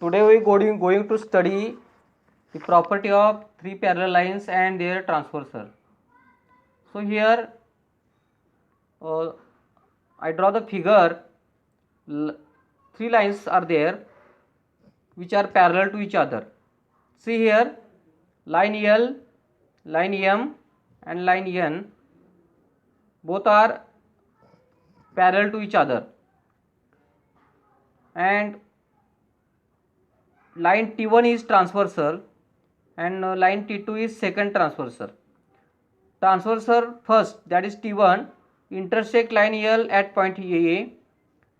Today we going to study the property of three parallel lines and their transversal. So here I draw the figure. Three lines are there which are parallel to each other. See here, line L, line M and line N both are parallel to each other, and line T1 is transversal and line T2 is second transversal. Transversal first, that is T1, intersect line L at point A,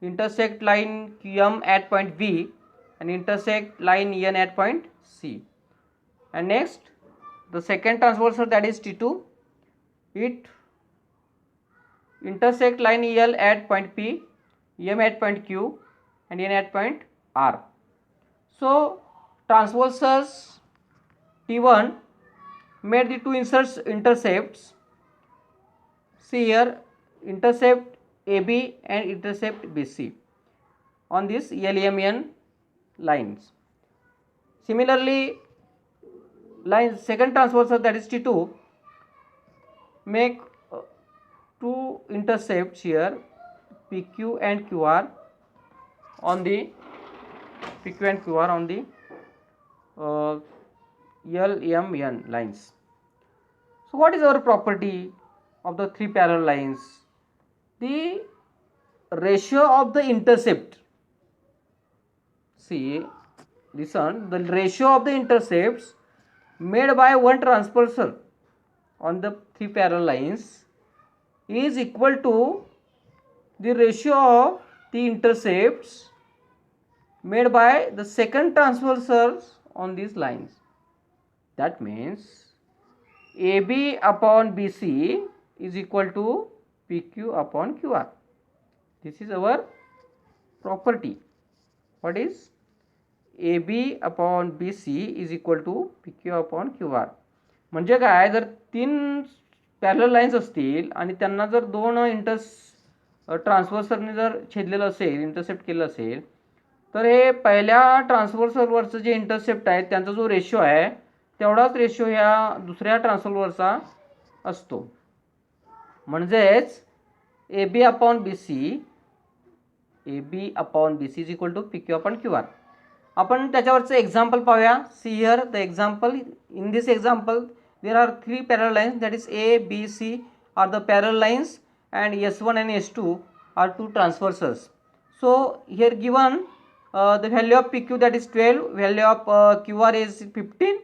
intersect line QM at point B and intersect line N at point C. And next, the second transversal, that is T2, it intersect line L at point P, M at point Q and N at point R. So transversals T1 made the two intercepts. See here, intercept AB and intercept BC on this LMN lines. Similarly, line second transversal, that is T2, make two intercepts here, PQ and QR on the LMN lines. So what is our property of the three parallel lines? The ratio of the intercept. See, listen, the ratio of the intercepts made by one transversal on the three parallel lines is equal to the ratio of the intercepts made by the second transversals on these lines. That means AB upon BC is equal to PQ upon QR. This is our property. What is? AB upon BC is equal to PQ upon QR. म्हणजे काय, जर तीन parallel lines असतील आणि त्यांना जर दोन ट्रान्सव्हर्सरने जर छेदलेलं असेल, इंटरसेप्ट केलं असेल, तर हे पहिल्या ट्रान्सव्हर्सरवरचं जे इंटरसेप्ट आहे त्यांचा जो रेशो आहे तेवढाच रेशो ह्या दुसऱ्या ट्रान्सव्हर्सरचा असतो. म्हणजेच AB upon BC is equal to PQ upon QR. आपण त्याच्यावरचं एक्झाम्पल पाहूया. See here the example. In this example there are three parallel lines, that is A, B, C are the parallel lines and S1 and S2 are two transversals. So here given the value of PQ, that is 12, value of QR is 15,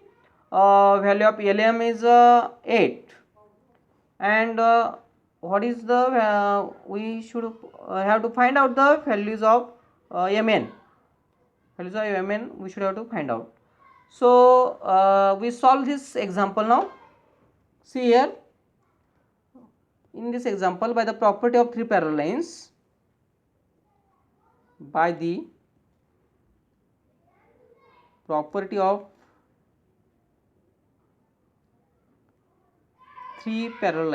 value of LM is 8, and what is the we should have to find out the values of MN. Values of MN we should have to find out. So we solve this example now. See here, in this example, by the property of three parallel lines, by the property of three parallel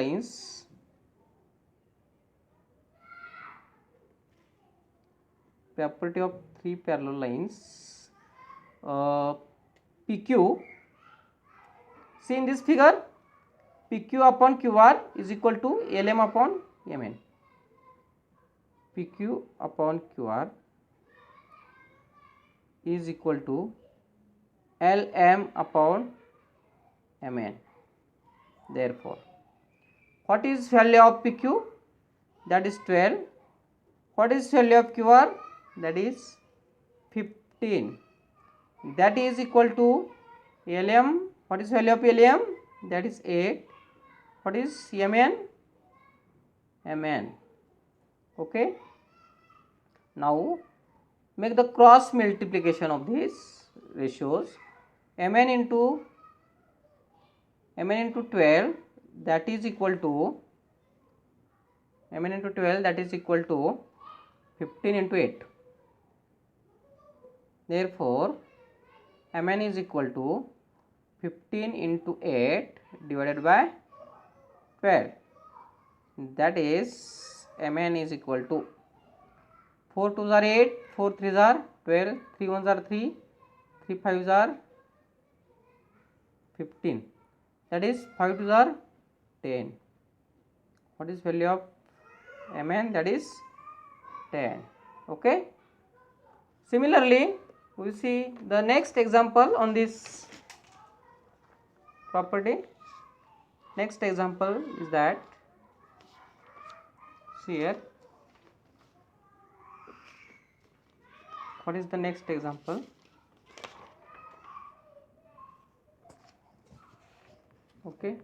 lines, PQ, see in this figure, PQ upon QR is equal to LM upon MN. PQ upon QR is equal to LM upon MN. Therefore, what is value of PQ? That is 12. What is value of QR? That is 15. That is equal to LM. What is value of LM? That is 8. What is MN? MN. Okay. Now make the cross multiplication of these ratios. MN into 12, that is equal to 15 into 8. Therefore, MN is equal to 15 into 8 divided by 12. That is MN is equal to 4 2s are 8, 4 3s are 12, 3 1s are 3, 3 5s are 15, that is 5 2s are 10. What is value of Mn? That is 10. Okay. Similarly, we see the next example on this property. Next example is that, see here, what is the next example? Okay.